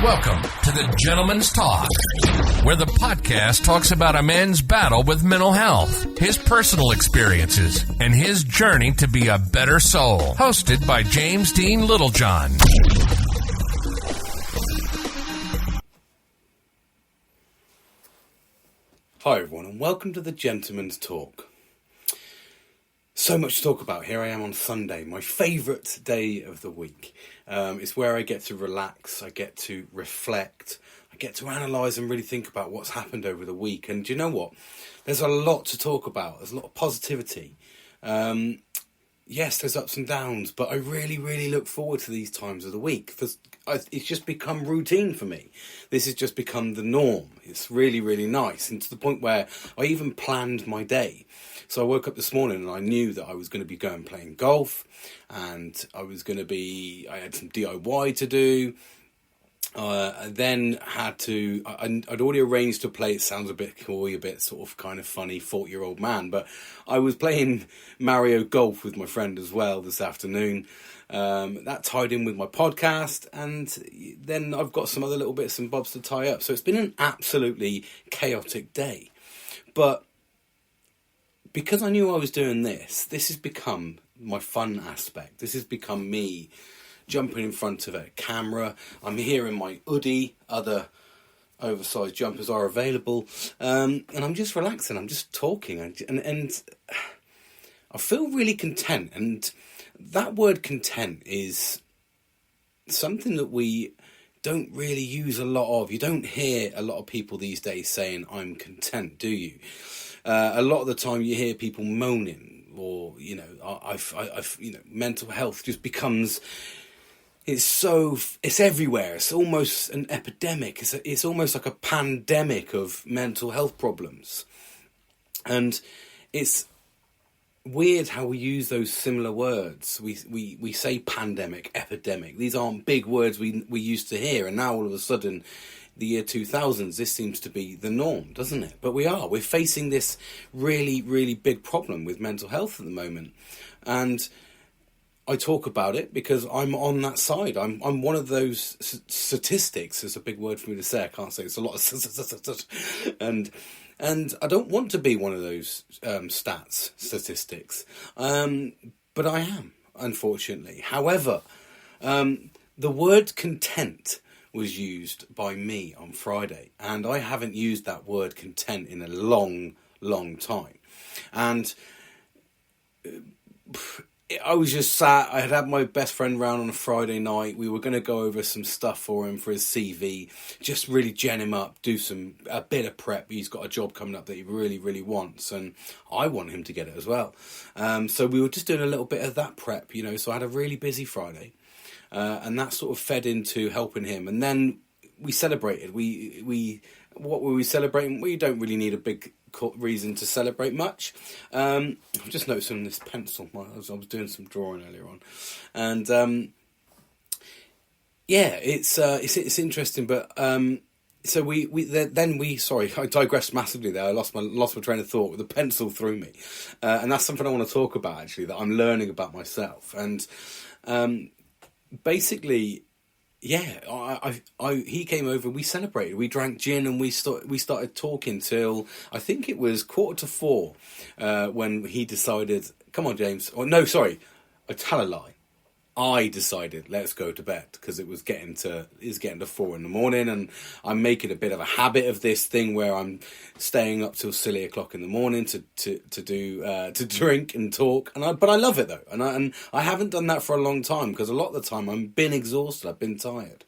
Welcome to the Gentleman's Talk, where the podcast talks about a man's battle with mental health, his personal experiences, and his journey to be a better soul. Hosted by James Dean Littlejohn. Hi everyone, and welcome to the Gentleman's Talk. So much to talk about. Here I am on Sunday, my favourite day of the week. It's where I get to relax, I get to reflect, I get to analyse and really think about what's happened over the week. And do you know what? There's a lot to talk about. There's a lot of positivity. Yes, there's ups and downs, but I really look forward to these times of the week. It's just become routine for me. This has just become the norm. It's really nice, and to the point where I even planned my day. So I woke up this morning and I knew that I was going to be going playing golf, and I had some DIY to do. I then had to, I'd already arranged to play, it sounds a bit coy, a bit sort of kind of funny, 40-year-old man, but I was playing Mario Golf with my friend as well this afternoon. That tied in with my podcast, and then I've got some other little bits and bobs to tie up. So it's been an absolutely chaotic day. But because I knew I was doing this has become my fun aspect. This has become me jumping in front of a camera. I'm here in my hoodie. Other oversized jumpers are available. And I'm just relaxing. I'm just talking. And I feel really content. And that word content is something that we don't really use a lot of. You don't hear a lot of people these days saying, I'm content, do you? A lot of the time you hear people moaning, or, mental health just becomes, it's everywhere. It's almost an epidemic. It's almost like a pandemic of mental health problems. And it's weird how we use those similar words. We say pandemic, epidemic. These aren't big words we used to hear, and now all of a sudden, the year 2000s, this seems to be the norm, doesn't it? But we're facing this really big problem with mental health at the moment, and I talk about it because I'm on that side. I'm one of those statistics. It's a big word for me to say. I can't say it's a lot of and I don't want to be one of those statistics, but I am, unfortunately. However, the word content was used by me on Friday, and I haven't used that word content in a long time. And I was just sat, I had my best friend round on a Friday night. We were going to go over some stuff for him for his CV, just really gen him up, do a bit of prep. He's got a job coming up that he really wants, and I want him to get it as well. So we were just doing a little bit of that prep, so I had a really busy Friday. And that sort of fed into helping him. And then we celebrated. What were we celebrating? We don't really need a big reason to celebrate much. I've just noticed on this pencil. I was doing some drawing earlier on, and it's interesting. But so sorry, I digressed massively there. I lost my train of thought with the pencil through me, and that's something I want to talk about actually, that I'm learning about myself. And basically, he came over, we celebrated, we drank gin, and we started talking till I think it was 4:45 when he decided, come on James, or no, sorry, I tell a lie. I decided, let's go to bed, because it's getting to 4 in the morning, and I'm making a bit of a habit of this thing where I'm staying up till silly o'clock in the morning to drink and talk, but I love it though, and I haven't done that for a long time, because a lot of the time I've been exhausted, I've been tired.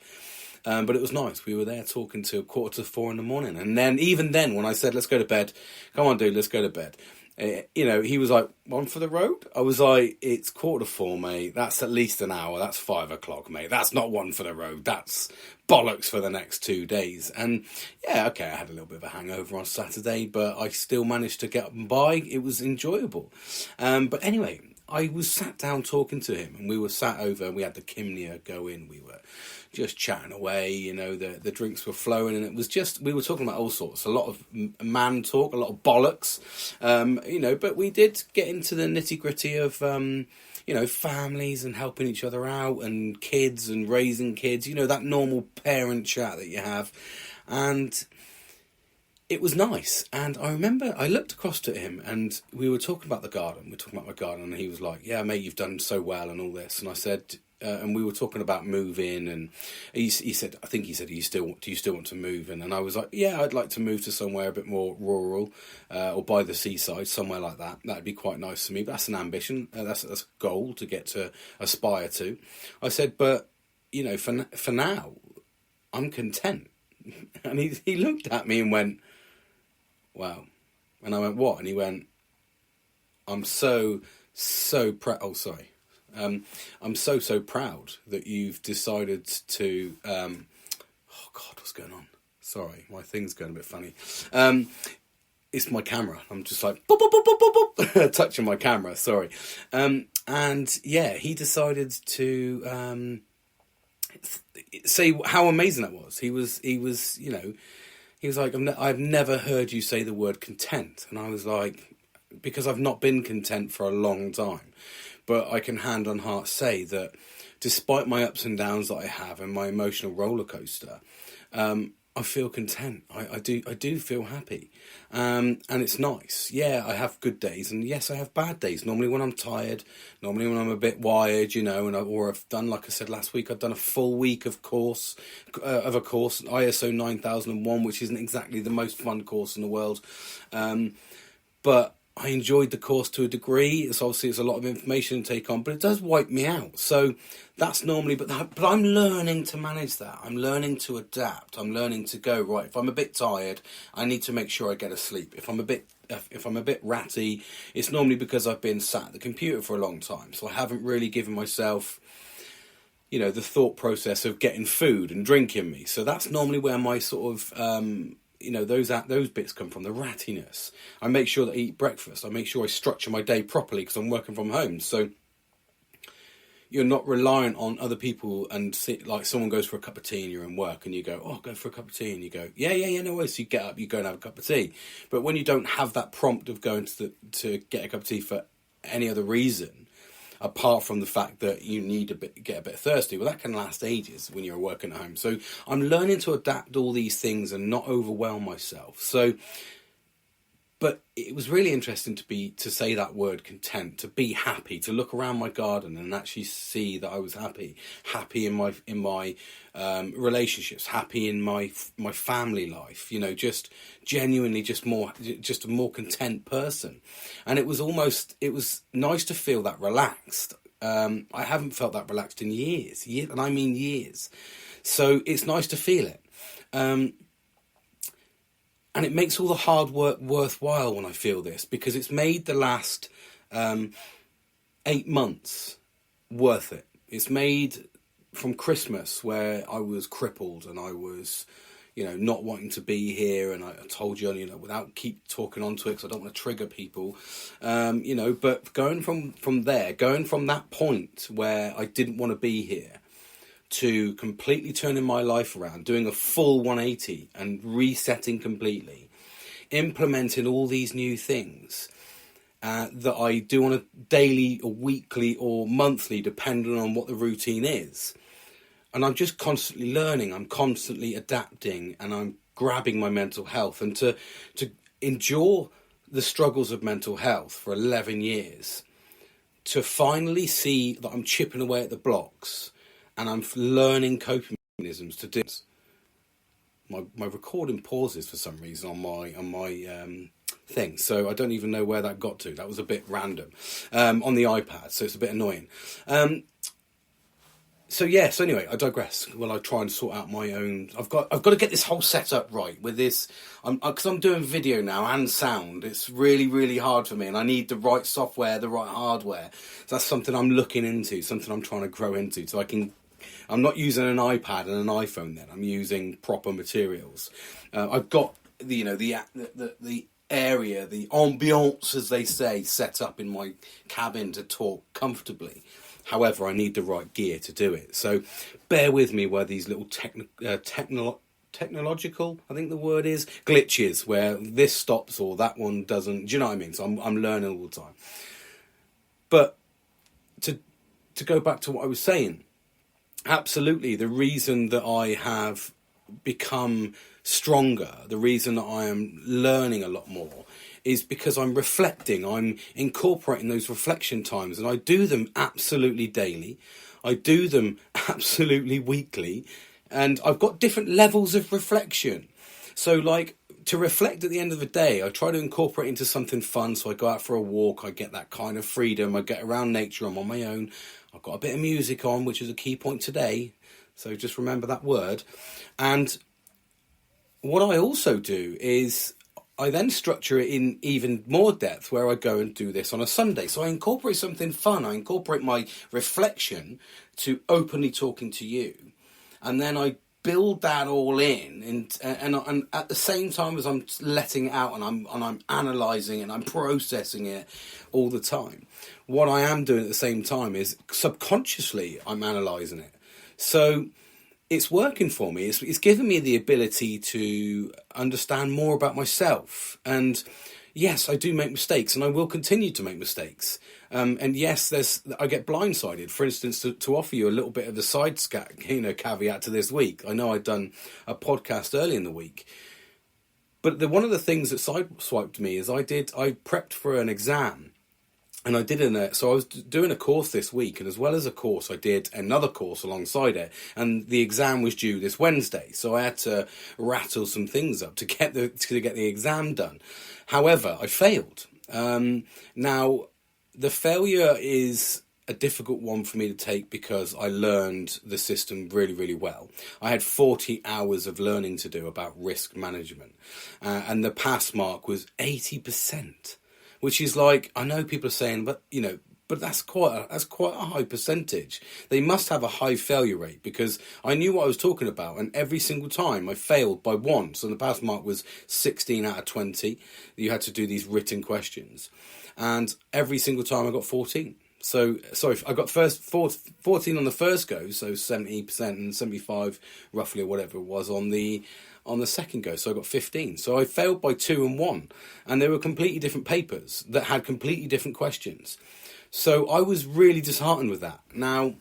But it was nice. We were there talking till 4:45 in the morning, and then even then, when I said let's go to bed, come on, dude, let's go to bed. He was like, one for the road? I was like, it's 4:45, mate. That's at least an hour. That's 5 o'clock, mate. That's not one for the road. That's bollocks for the next 2 days. And yeah, okay, I had a little bit of a hangover on Saturday, but I still managed to get by. It was enjoyable. But anyway, I was sat down talking to him, and we were sat over, and we had the Kimnia going. We were just chatting away, the drinks were flowing, and it was just, we were talking about all sorts, a lot of man talk, a lot of bollocks, but we did get into the nitty gritty of, families and helping each other out and kids and raising kids, that normal parent chat that you have. And it was nice. And I remember I looked across at him and we were talking about the garden. We were talking about my garden, and he was like, yeah, mate, you've done so well and all this. And I said, and we were talking about moving, and he said, do you still want to move? And I was like, yeah, I'd like to move to somewhere a bit more rural, or by the seaside, somewhere like that. That'd be quite nice for me. But that's an ambition. That's a goal to aspire to. I said, but for now, I'm content. And he looked at me and went, wow. And I went, what? And he went, I'm so proud. Oh, sorry. I'm so proud that you've decided to. Oh God, what's going on? Sorry, my thing's going a bit funny. It's my camera. I'm just like boop, boop, boop, boop, boop, boop, touching my camera. Sorry. And yeah, he decided to say how amazing that was. He was like, I've never heard you say the word content, and I was like, because I've not been content for a long time. But I can hand on heart say that despite my ups and downs that I have and my emotional roller coaster, I feel content. I do feel happy. And it's nice. Yeah, I have good days, and yes, I have bad days. Normally when I'm tired, normally when I'm a bit wired, or I've done, like I said last week, I've done a full week of a course, ISO 9001, which isn't exactly the most fun course in the world. But I enjoyed the course to a degree. It's a lot of information to take on, but it does wipe me out. So that's normally, but I'm learning to manage that. I'm learning to adapt. I'm learning to go, right, if I'm a bit tired, I need to make sure I get a sleep. If I'm a bit ratty, it's normally because I've been sat at the computer for a long time. So I haven't really given myself, the thought process of getting food and drink in me. So that's normally where my sort of, those bits come from, the rattiness. I make sure that I eat breakfast. I make sure I structure my day properly because I'm working from home. So you're not reliant on other people, and like someone goes for a cup of tea and you're in work and you go, oh, go for a cup of tea, and you go, yeah, no worries. So you get up, you go and have a cup of tea. But when you don't have that prompt of going to get a cup of tea for any other reason, apart from the fact that you need get a bit thirsty, well, that can last ages when you're working at home. So I'm learning to adapt all these things and not overwhelm myself. So, but it was really interesting to say that word content, to be happy, to look around my garden and actually see that I was happy in my relationships, happy in my family life, just genuinely just a more content person. And it was nice to feel that relaxed. I haven't felt that relaxed in years, and I mean years. So it's nice to feel it. And it makes all the hard work worthwhile when I feel this, because it's made the last 8 months worth it. It's made from Christmas, where I was crippled and I was, not wanting to be here. And I told you, without keep talking onto it because I don't want to trigger people, but going from there, going from that point where I didn't want to be here, to completely turning my life around, doing a full 180 and resetting completely, implementing all these new things that I do on a daily or weekly or monthly, depending on what the routine is. And I'm just constantly learning, I'm constantly adapting, and I'm grabbing my mental health. And to endure the struggles of mental health for 11 years, to finally see that I'm chipping away at the blocks, and I'm learning coping mechanisms to do this. My recording pauses for some reason on my thing, so I don't even know where that got to. That was a bit random on the iPad, so it's a bit annoying. So anyway, I digress. Well, I try and sort out my own. I've got to get this whole setup right with this. Because I'm doing video now and sound. It's really, really hard for me, and I need the right software, the right hardware. So that's something I'm looking into, something I'm trying to grow into, so I can. I'm not using an iPad and an iPhone then. I'm using proper materials. I've got the area, the ambiance, as they say, set up in my cabin to talk comfortably. However, I need the right gear to do it. So bear with me where these little technological, I think the word is, glitches, where this stops or that one doesn't. Do you know what I mean? So I'm learning all the time. But to to go back to what I was saying, absolutely the reason that I have become stronger, the reason that I am learning a lot more, is because I'm reflecting, I'm incorporating those reflection times, and I do them absolutely daily. I do them absolutely weekly, and I've got different levels of reflection. So like, to reflect at the end of the day, I try to incorporate into something fun. So I go out for a walk, I get that kind of freedom, I get around nature, I'm on my own. I've got a bit of music on, which is a key point today. So just remember that word. And what I also do is I then structure it in even more depth, where I go and do this on a Sunday. So I incorporate something fun. I incorporate my reflection to openly talking to you. And then I build that all in, and at the same time as I'm letting it out, and I'm analysing it and I'm processing it all the time. What I am doing at the same time is subconsciously I'm analysing it. So it's working for me. It's given me the ability to understand more about myself. And yes, I do make mistakes, and I will continue to make mistakes. And yes, I get blindsided. For instance, to offer you a little bit of the caveat to this week. I know I'd done a podcast early in the week, but one of the things that sideswiped me is I prepped for an exam. And I did so I was doing a course this week, and as well as a course, I did another course alongside it. And the exam was due this Wednesday, so I had to rattle some things up to get the exam done. However, I failed. Now, the failure is a difficult one for me to take because I learned the system really, really well. I had 40 hours of learning to do about risk management, and the pass mark was 80%. Which is like, I know people are saying, but that's quite a high percentage. They must have a high failure rate, because I knew what I was talking about, and every single time I failed by one. So the pass mark was 16 out of 20. You had to do these written questions, and every single time I got 14. So, sorry, I got 14 on the first go, so 70% and 75 roughly, or whatever it was, on the second go, so I got 15. So I failed by 2 and 1, and they were completely different papers that had completely different questions. So I was really disheartened with that. Now,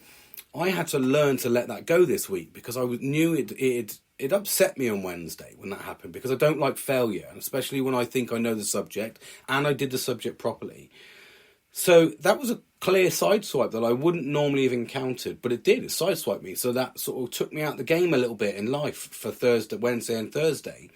I had to learn to let that go this week, because I knew it upset me on Wednesday when that happened, because I don't like failure, and especially when I think I know the subject and I did the subject properly. So that was a clear sideswipe that I wouldn't normally have encountered, but it did. It sideswiped me. So that sort of took me out the game a little bit in life for Wednesday and Thursday.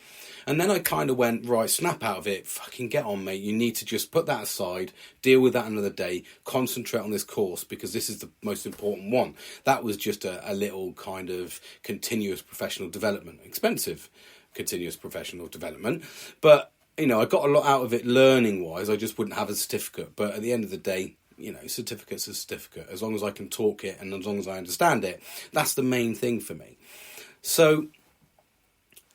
And then I kind of went, right, snap out of it. Fucking get on, mate. You need to just put that aside, deal with that another day, concentrate on this course, because this is the most important one. That was just a little kind of continuous professional development. Expensive continuous professional development. But I got a lot out of it learning-wise. I just wouldn't have a certificate. But at the end of the day, certificate's a certificate. As long as I can talk it and as long as I understand it, that's the main thing for me. So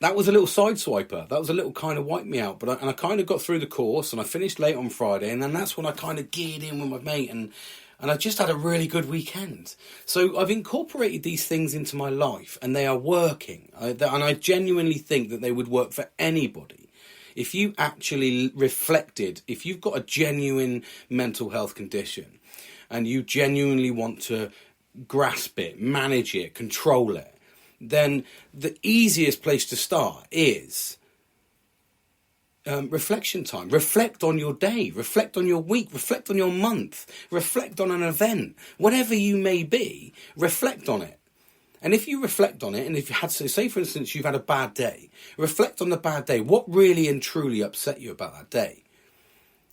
that was a little sideswiper. That was a little kind of wipe me out. But I kind of got through the course, and I finished late on Friday. And then that's when I kind of geared in with my mate. And I just had a really good weekend. So I've incorporated these things into my life, and they are working. And I genuinely think that they would work for anybody. If you actually reflected, if you've got a genuine mental health condition and you genuinely want to grasp it, manage it, control it, then the easiest place to start is reflection time. Reflect on your day, reflect on your week, reflect on your month, reflect on an event, whatever you may be, reflect on it. And if you reflect on it, and if you had to say, for instance, you've had a bad day, reflect on the bad day. What really and truly upset you about that day?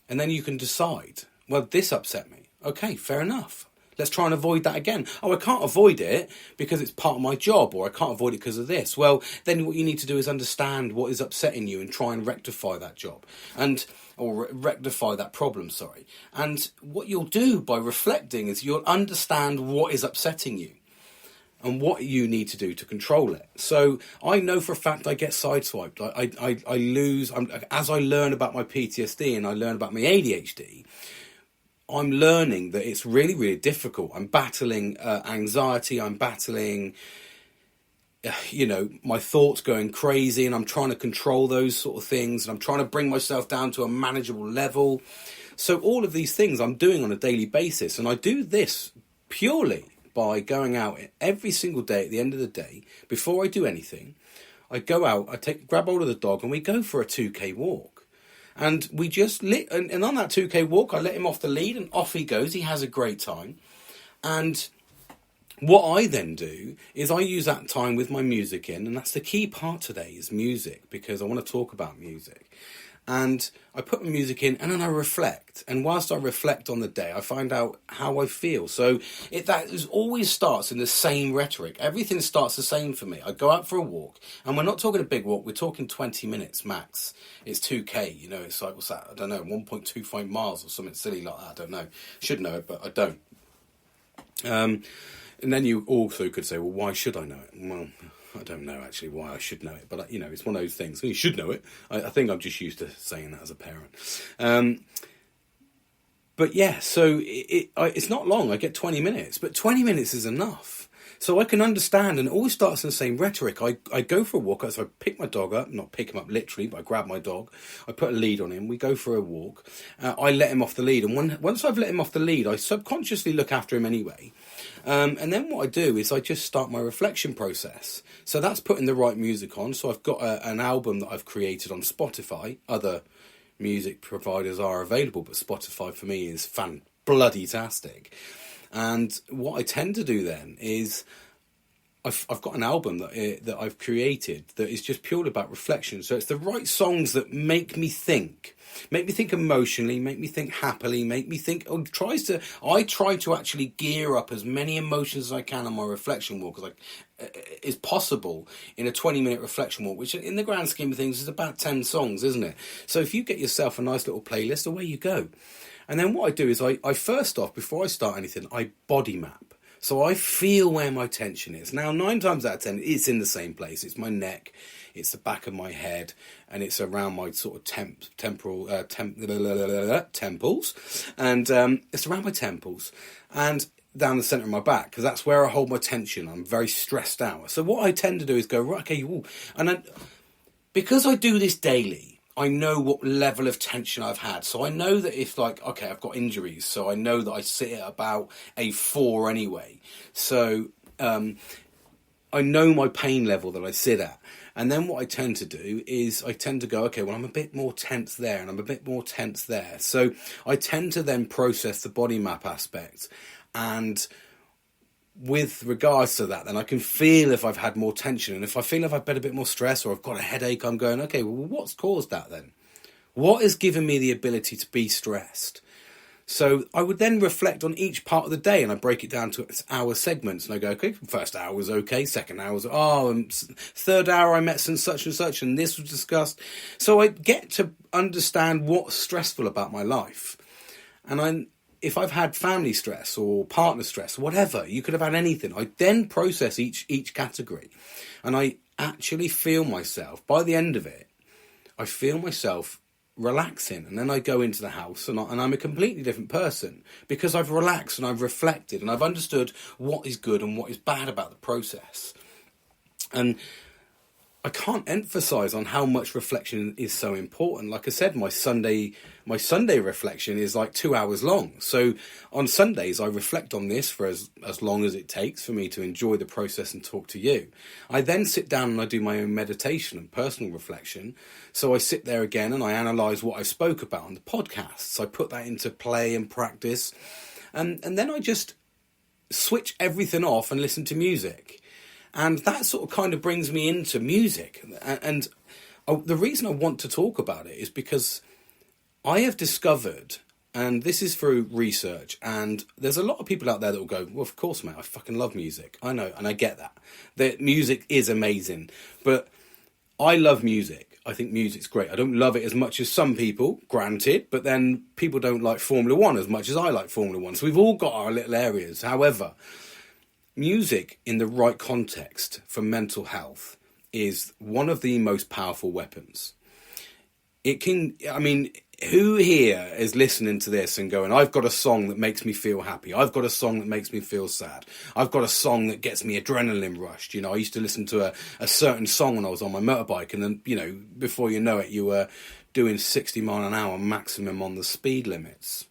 And then you can decide, well, this upset me. Okay, fair enough. Let's try and avoid that again. Oh, I can't avoid it because it's part of my job, or I can't avoid it because of this. Well, then what you need to do is understand what is upsetting you and try and rectify that job, or rectify that problem, sorry. And what you'll do by reflecting is you'll understand what is upsetting you and what you need to do to control it. So I know for a fact I get sideswiped. I lose, as I learn about my PTSD and I learn about my ADHD, I'm learning that it's really, really difficult. I'm battling anxiety, I'm battling, my thoughts going crazy, and I'm trying to control those sort of things, and I'm trying to bring myself down to a manageable level. So all of these things I'm doing on a daily basis, and I do this purely by going out every single day at the end of the day, before I do anything, I go out, grab hold of the dog, and we go for a 2K walk. And we just and on that 2K walk, I let him off the lead, and off he goes. He has a great time. And what I then do is I use that time with my music in, and that's the key part today is music, because I want to talk about music. And I put my music in, and then I reflect. And whilst I reflect on the day, I find out how I feel. So always starts in the same rhetoric. Everything starts the same for me. I go out for a walk, and we're not talking a big walk. We're talking 20 minutes max. It's 2K, it's like, what's that? I don't know, 1.25 miles or something silly like that. I don't know. Should know it, but I don't. And then you also could say, well, why should I know it? Well, I don't know actually why I should know it, but it's one of those things. You should know it. I think I'm just used to saying that as a parent. But yeah, so it's not long. I get 20 minutes, but 20 minutes is enough. So I can understand, and it always starts in the same rhetoric. I go for a walk, so I pick my dog up, not pick him up literally, but I grab my dog, I put a lead on him, we go for a walk, I let him off the lead, and once I've let him off the lead, I subconsciously look after him anyway. And then what I do is I just start my reflection process. So that's putting the right music on. So I've got an album that I've created on Spotify. Other music providers are available, but Spotify for me is fan-bloody-tastic. And what I tend to do then is I've got an album that I've created that is just purely about reflection. So it's the right songs that make me think emotionally, make me think happily, make me think. I try to actually gear up as many emotions as I can on my reflection walk is possible in a 20-minute reflection walk, which in the grand scheme of things is about 10 songs, isn't it? So if you get yourself a nice little playlist, away you go. And then what I do is I first off, before I start anything, I body map. So I feel where my tension is. Now, 9 times out of 10, it's in the same place. It's my neck, it's the back of my head, and it's around my sort of temples. And it's around my temples and down the centre of my back, because that's where I hold my tension. I'm very stressed out. So what I tend to do is go, right, okay, because I do this daily, I know what level of tension I've had. So I know that if I've got injuries, so I know that I sit at about a 4 anyway. So I know my pain level that I sit at. And then what I tend to do is I tend to go, okay, well, I'm a bit more tense there and I'm a bit more tense there. So I tend to then process the body map aspect. And with regards to that, then I can feel if I've had more tension, and if I feel if I've had a bit more stress or I've got a headache, I'm going, okay, well, what's caused that then? What has given me the ability to be stressed? So I would then reflect on each part of the day, and I break it down to hour segments, and I go, okay, first hour was okay, second hour was, third hour I met such and such, and this was discussed. So I get to understand what's stressful about my life. And if I've had family stress or partner stress, whatever, you could have had anything, I then process each category. And I actually feel myself, by the end of it, I feel myself relaxing. And then I go into the house and I'm a completely different person, because I've relaxed and I've reflected and I've understood what is good and what is bad about the process. And I can't emphasize on how much reflection is so important. Like I said, my Sunday reflection is like 2 hours long. So on Sundays, I reflect on this for as long as it takes for me to enjoy the process and talk to you. I then sit down and I do my own meditation and personal reflection. So I sit there again and I analyze what I spoke about on the podcasts. I put that into play and practice. And then I just switch everything off and listen to music. And that sort of kind of brings me into music. And the reason I want to talk about it is because I have discovered, and this is through research, and there's a lot of people out there that will go, well, of course, mate, I fucking love music. I know, and I get that. That music is amazing. But I love music. I think music's great. I don't love it as much as some people, granted, but then people don't like Formula One as much as I like Formula One. So we've all got our little areas. However, music in the right context for mental health is one of the most powerful weapons. Who here is listening to this and going, I've got a song that makes me feel happy. I've got a song that makes me feel sad. I've got a song that gets me adrenaline rushed. I used to listen to a certain song when I was on my motorbike, and then, before you know it, you were doing 60 mile an hour maximum on the speed limits.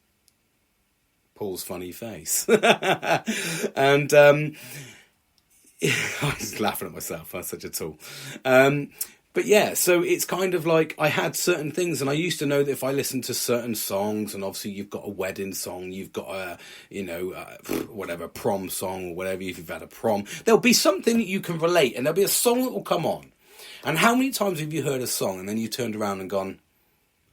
Paul's funny face. And I was laughing at myself. I'm such a tool. But yeah, so it's kind of like I had certain things, and I used to know that if I listened to certain songs, and obviously you've got a wedding song, you've got a, whatever, prom song or whatever, if you've had a prom, there'll be something that you can relate, and there'll be a song that will come on. And how many times have you heard a song and then you turned around and gone,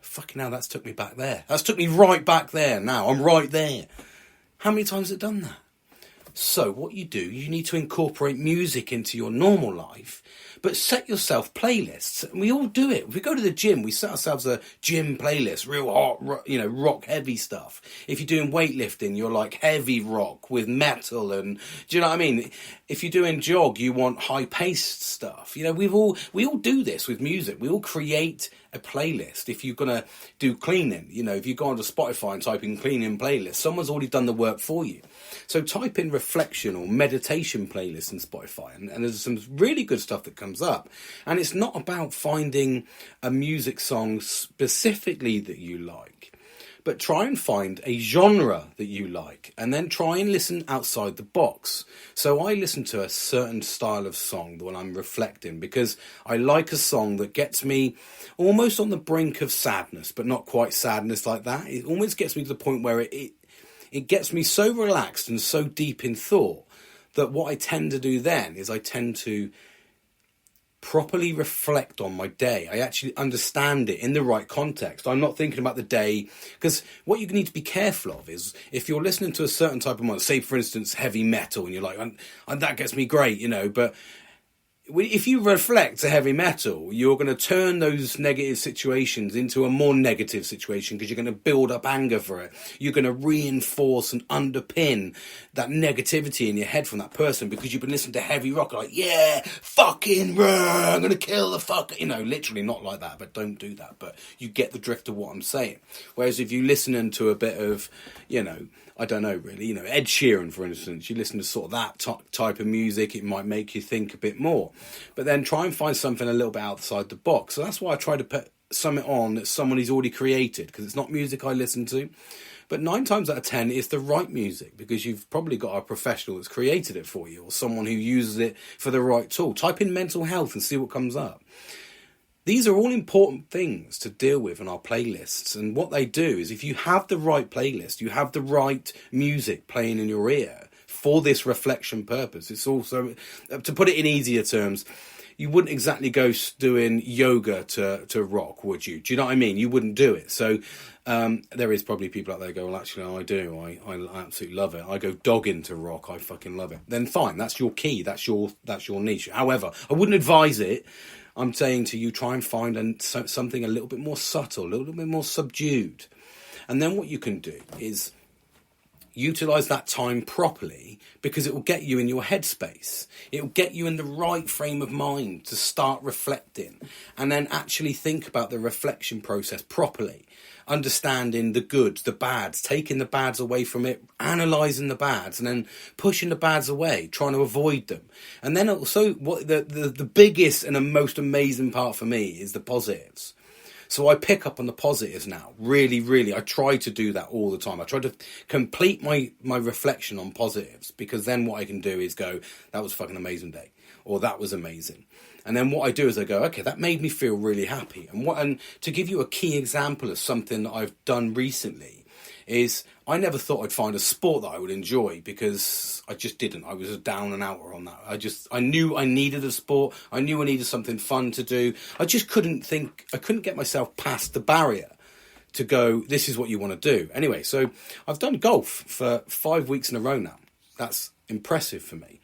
fucking hell, that's took me back there. That's took me right back there now. I'm right there. How many times has it done that? So what you do, you need to incorporate music into your normal life, but set yourself playlists. And we all do it. If we go to the gym, we set ourselves a gym playlist, real hot, rock heavy stuff. If you're doing weightlifting, you're like heavy rock with metal, and do you know what I mean? If you're doing jog, you want high paced stuff. We all do this with music. We all create a playlist. If you're gonna do cleaning, if you go onto Spotify and type in cleaning playlist, someone's already done the work for you. So type in reflection or meditation playlist in Spotify, and there's some really good stuff that comes up. And it's not about finding a music song specifically that you like, but try and find a genre that you like, and then try and listen outside the box. So I listen to a certain style of song when I'm reflecting, because I like a song that gets me almost on the brink of sadness, but not quite sadness like that. It almost gets me to the point where it gets me so relaxed and so deep in thought that what I tend to do then is I tend to properly reflect on my day. I actually understand it in the right context. I'm not thinking about the day, because what you need to be careful of is if you're listening to a certain type of music, say for instance heavy metal, and you're like, and that gets me great, but if you reflect to heavy metal, you're going to turn those negative situations into a more negative situation, because you're going to build up anger for it. You're going to reinforce and underpin that negativity in your head from that person, because you've been listening to heavy rock, like, yeah, fucking, I'm going to kill the fuck, literally not like that, but don't do that. But you get the drift of what I'm saying. Whereas if you listen to a bit of, I don't know really, Ed Sheeran, for instance, you listen to sort of that type of music, it might make you think a bit more. But then try and find something a little bit outside the box. So that's why I try to put something on that someone has already created, because it's not music I listen to. But 9 times out of 10, it's the right music, because you've probably got a professional that's created it for you, or someone who uses it for the right tool. Type in mental health and see what comes up. These are all important things to deal with in our playlists. And what they do is, if you have the right playlist, you have the right music playing in your ear for this reflection purpose. It's also, to put it in easier terms, you wouldn't exactly go doing yoga to rock, would you? Do you know what I mean? You wouldn't do it. So there is probably people out there go, well, actually, I do. I absolutely love it. I go dogging to rock. I fucking love it. Then fine, that's your key. That's your niche. However, I wouldn't advise it. I'm saying to you, try and find something a little bit more subtle, a little bit more subdued. And then what you can do is utilise that time properly, because it will get you in your headspace. It will get you in the right frame of mind to start reflecting, and then actually think about the reflection process properly. Understanding the goods, the bads, taking the bads away from it, analysing the bads, and then pushing the bads away, trying to avoid them. And then also, what the biggest and the most amazing part for me is the positives. So I pick up on the positives now. Really, really, I try to do that all the time. I try to complete my reflection on positives, because then what I can do is go, that was a fucking amazing day, or that was amazing. And then what I do is I go, okay, that made me feel really happy. And to give you a key example of something that I've done recently is, I never thought I'd find a sport that I would enjoy, because I just didn't. I was a down and outer on that. I knew I needed a sport. I knew I needed something fun to do. I just couldn't get myself past the barrier to go, this is what you want to do. Anyway, so I've done golf for 5 weeks in a row now. That's impressive for me.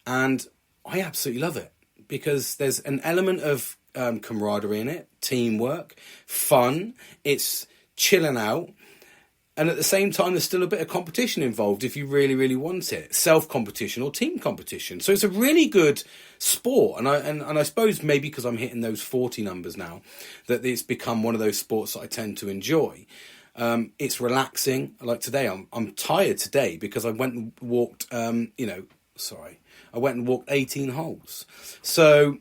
And I absolutely love it, because there's an element of camaraderie in it, teamwork, fun, it's chilling out, and at the same time there's still a bit of competition involved if you really, really want it, self-competition or team competition. So it's a really good sport, and I suppose maybe because I'm hitting those 40 numbers now, that it's become one of those sports that I tend to enjoy. It's relaxing. Like today, I'm tired today because I went and walked, I went and walked 18 holes. So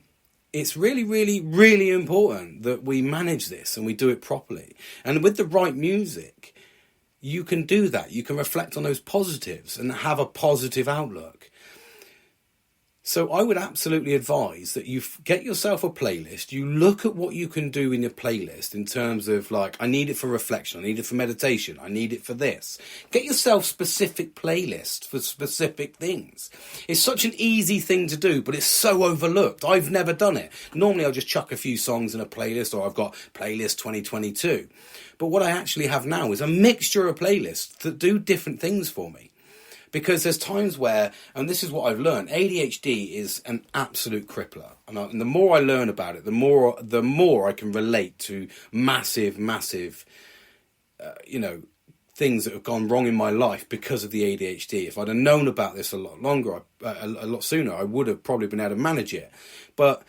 it's really, really, really important that we manage this and we do it properly. And with the right music, you can do that. You can reflect on those positives and have a positive outlook. So I would absolutely advise that you get yourself a playlist. You look at what you can do in your playlist in terms of like, I need it for reflection, I need it for meditation, I need it for this. Get yourself specific playlists for specific things. It's such an easy thing to do, but it's so overlooked. I've never done it. Normally I'll just chuck a few songs in a playlist, or I've got playlist 2022. But what I actually have now is a mixture of playlists that do different things for me. Because there's times where, and this is what I've learned, ADHD is an absolute crippler. And the more I learn about it, the more I can relate to massive, things that have gone wrong in my life because of the ADHD. If I'd have known about this a lot longer, a lot sooner, I would have probably been able to manage it. But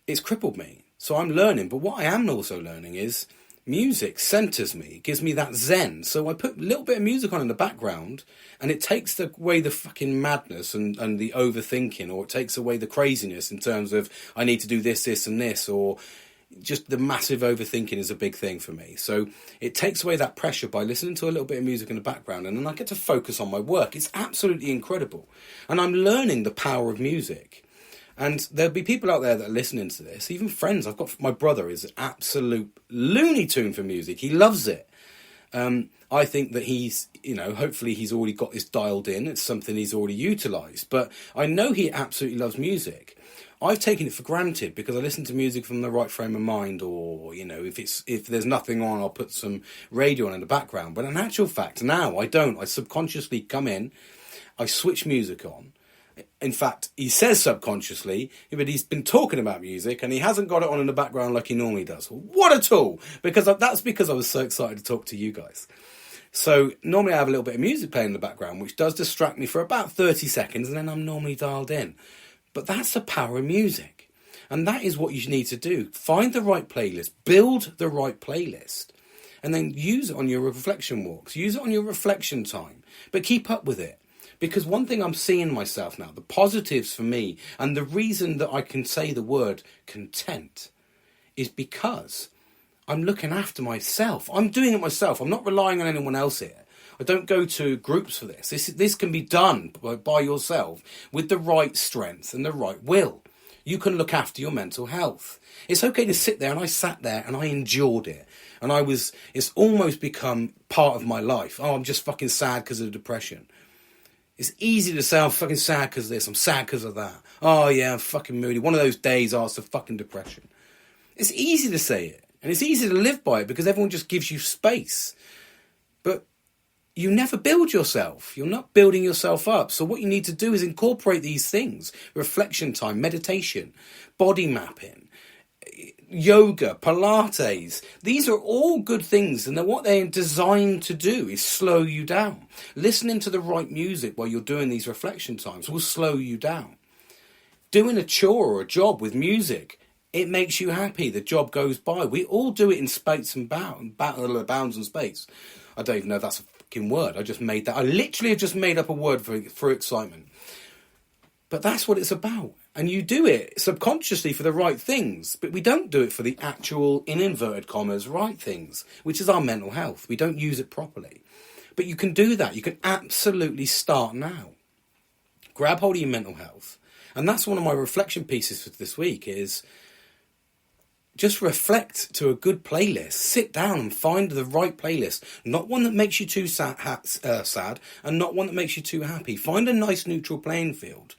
it's crippled me. So I'm learning. But what I am also learning is music centers me, it gives me that zen. So I put a little bit of music on in the background, and it takes away the fucking madness and the overthinking, or it takes away the craziness in terms of I need to do this and this, or just the massive overthinking is a big thing for me. So it takes away that pressure by listening to a little bit of music in the background, and then I get to focus on my work. It's absolutely incredible. And I'm learning the power of music. And there'll be people out there that are listening to this, even friends. My brother is an absolute Looney Tune for music. He loves it. I think that he's, hopefully he's already got this dialed in. It's something he's already utilised. But I know he absolutely loves music. I've taken it for granted because I listen to music from the right frame of mind, or, if there's nothing on, I'll put some radio on in the background. But in actual fact, now I don't. I subconsciously come in, I switch music on. In fact, he says subconsciously, but he's been talking about music and he hasn't got it on in the background like he normally does. What a tool! That's because I was so excited to talk to you guys. So normally I have a little bit of music playing in the background, which does distract me for about 30 seconds, and then I'm normally dialed in. But that's the power of music. And that is what you need to do. Find the right playlist, build the right playlist, and then use it on your reflection walks. Use it on your reflection time, but keep up with it. Because one thing I'm seeing myself now, the positives for me, and the reason that I can say the word content, is because I'm looking after myself. I'm doing it myself. I'm not relying on anyone else here. I don't go to groups for this. This can be done by yourself with the right strength and the right will. You can look after your mental health. It's okay to sit there, and I sat there and I endured it. And it's almost become part of my life. Oh, I'm just fucking sad because of depression. It's easy to say, I'm fucking sad because of this, I'm sad because of that. Oh yeah, I'm fucking moody. One of those days, it's a fucking depression. It's easy to say it, and it's easy to live by it because everyone just gives you space. But you never build yourself. You're not building yourself up. So what you need to do is incorporate these things. Reflection time, meditation, body mapping, yoga, Pilates. These are all good things, and what they're designed to do is slow you down. Listening to the right music while you're doing these reflection times will slow you down. Doing a chore or a job with music, it makes you happy. The job goes by. We all do it in space and bounds and space. I don't even know if that's a fucking word. I just made that. I literally just made up a word for excitement. But that's what it's about. And you do it subconsciously for the right things, but we don't do it for the actual, in inverted commas, right things, which is our mental health. We don't use it properly. But you can do that. You can absolutely start now. Grab hold of your mental health. And that's one of my reflection pieces for this week is just reflect to a good playlist. Sit down and find the right playlist. Not one that makes you too sad and not one that makes you too happy. Find a nice neutral playing field.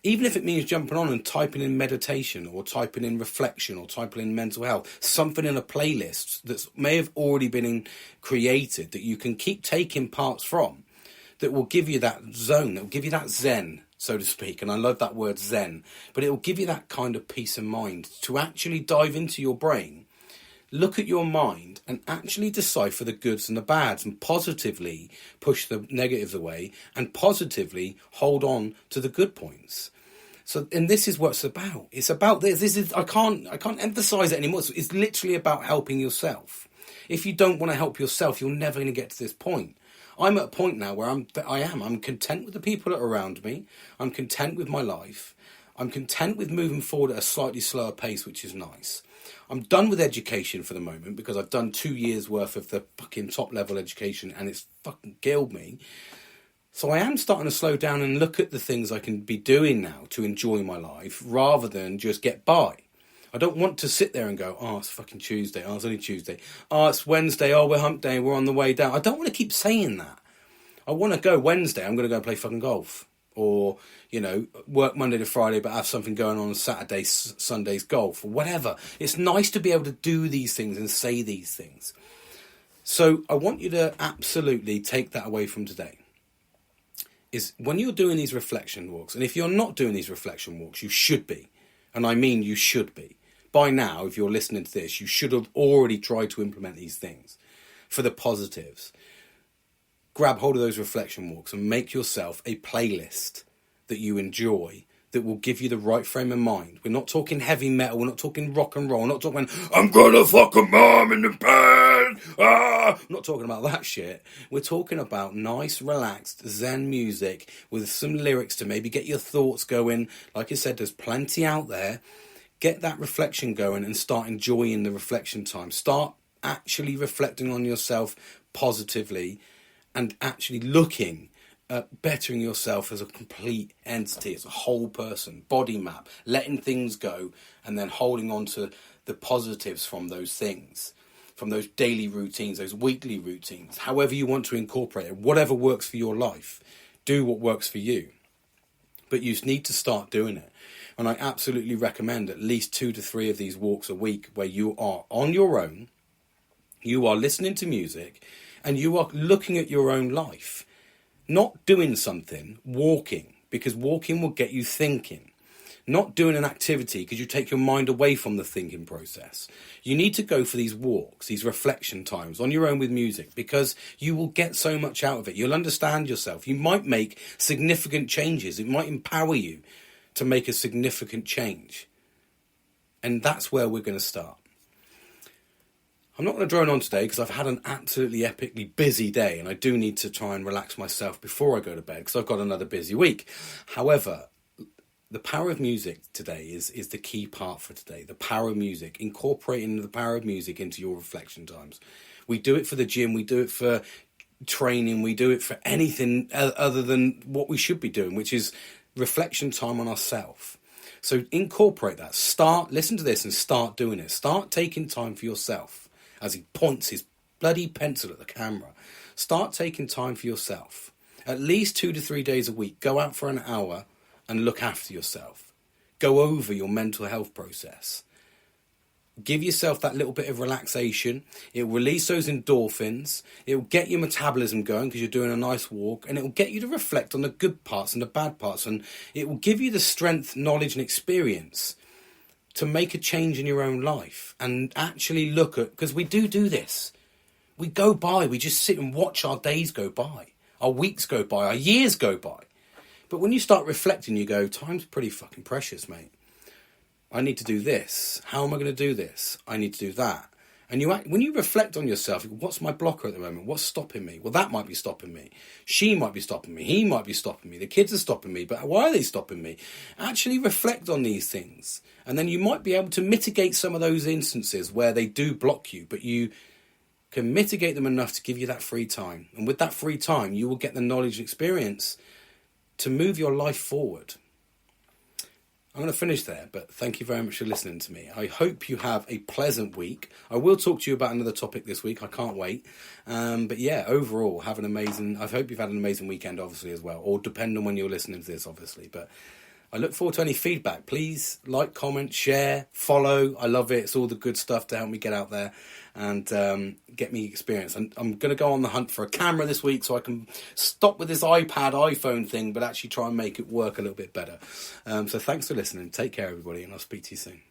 Even if it means jumping on and typing in meditation or typing in reflection or typing in mental health, something in a playlist that may have already been created that you can keep taking parts from, that will give you that zone, that will give you that zen, so to speak. And I love that word zen, but it will give you that kind of peace of mind to actually dive into your brain, look at your mind and actually decipher the goods and the bads and positively push the negatives away and positively hold on to the good points. So, and this is what it's about. It's about this. I can't emphasize it anymore. It's literally about helping yourself. If you don't want to help yourself, you're never going to get to this point. I'm at a point now where I'm content with the people that are around me. I'm content with my life. I'm content with moving forward at a slightly slower pace, which is nice. I'm done with education for the moment because I've done 2 years worth of the fucking top level education and it's fucking killed me. So I am starting to slow down and look at the things I can be doing now to enjoy my life rather than just get by. I don't want to sit there and go, oh, it's fucking Tuesday. Oh, it's only Tuesday. Oh, it's Wednesday. Oh, we're hump day. We're on the way down. I don't want to keep saying that. I want to go Wednesday. I'm going to go play fucking golf. Or, work Monday to Friday but have something going on Saturday, Sunday's golf, or whatever. It's nice to be able to do these things and say these things. So I want you to absolutely take that away from today. Is when you're doing these reflection walks, and if you're not doing these reflection walks, you should be. And I mean you should be. By now, if you're listening to this, you should have already tried to implement these things for the positives. Grab hold of those reflection walks and make yourself a playlist that you enjoy that will give you the right frame of mind. We're not talking heavy metal, we're not talking rock and roll, we're not talking, I'm gonna fuck a mom in the bed, I'm not talking about that shit. We're talking about nice, relaxed Zen music with some lyrics to maybe get your thoughts going. Like I said, there's plenty out there. Get that reflection going and start enjoying the reflection time. Start actually reflecting on yourself positively and actually looking at bettering yourself as a complete entity, as a whole person, body map, letting things go and then holding on to the positives from those things, from those daily routines, those weekly routines, however you want to incorporate it, whatever works for your life, do what works for you. But you need to start doing it. And I absolutely recommend at least 2 to 3 of these walks a week where you are on your own, you are listening to music, and you are looking at your own life. Not doing something, walking, because walking will get you thinking. Not doing an activity because you take your mind away from the thinking process. You need to go for these walks, these reflection times on your own with music, because you will get so much out of it. You'll understand yourself. You might make significant changes. It might empower you to make a significant change. And that's where we're going to start. I'm not going to drone on today because I've had an absolutely epically busy day and I do need to try and relax myself before I go to bed because I've got another busy week. However, the power of music today is the key part for today. The power of music, incorporating the power of music into your reflection times. We do it for the gym, we do it for training, we do it for anything other than what we should be doing, which is reflection time on ourselves. So incorporate that. Listen to this and start doing it. Start taking time for yourself. As he points his bloody pencil at the camera. Start taking time for yourself. At least 2 to 3 days a week. Go out for an hour and look after yourself. Go over your mental health process. Give yourself that little bit of relaxation. It will release those endorphins. It will get your metabolism going because you're doing a nice walk. And it will get you to reflect on the good parts and the bad parts. And it will give you the strength, knowledge and experience to make a change in your own life and actually look at, because we do this. We go by, we just sit and watch our days go by, our weeks go by, our years go by. But when you start reflecting, you go, time's pretty fucking precious, mate. I need to do this. How am I going to do this? I need to do that. And when you reflect on yourself, what's my blocker at the moment? What's stopping me? Well, that might be stopping me. She might be stopping me. He might be stopping me. The kids are stopping me. But why are they stopping me? Actually reflect on these things. And then you might be able to mitigate some of those instances where they do block you. But you can mitigate them enough to give you that free time. And with that free time, you will get the knowledge and experience to move your life forward. I'm going to finish there, but thank you very much for listening to me. I hope you have a pleasant week. I will talk to you about another topic this week. I can't wait. But yeah, overall, I hope you've had an amazing weekend, obviously, as well. Or depending on when you're listening to this, obviously. But I look forward to any feedback. Please like, comment, share, follow. I love it. It's all the good stuff to help me get out there and get me experience. And I'm going to go on the hunt for a camera this week so I can stop with this iPhone thing, but actually try and make it work a little bit better. So thanks for listening. Take care, everybody, and I'll speak to you soon.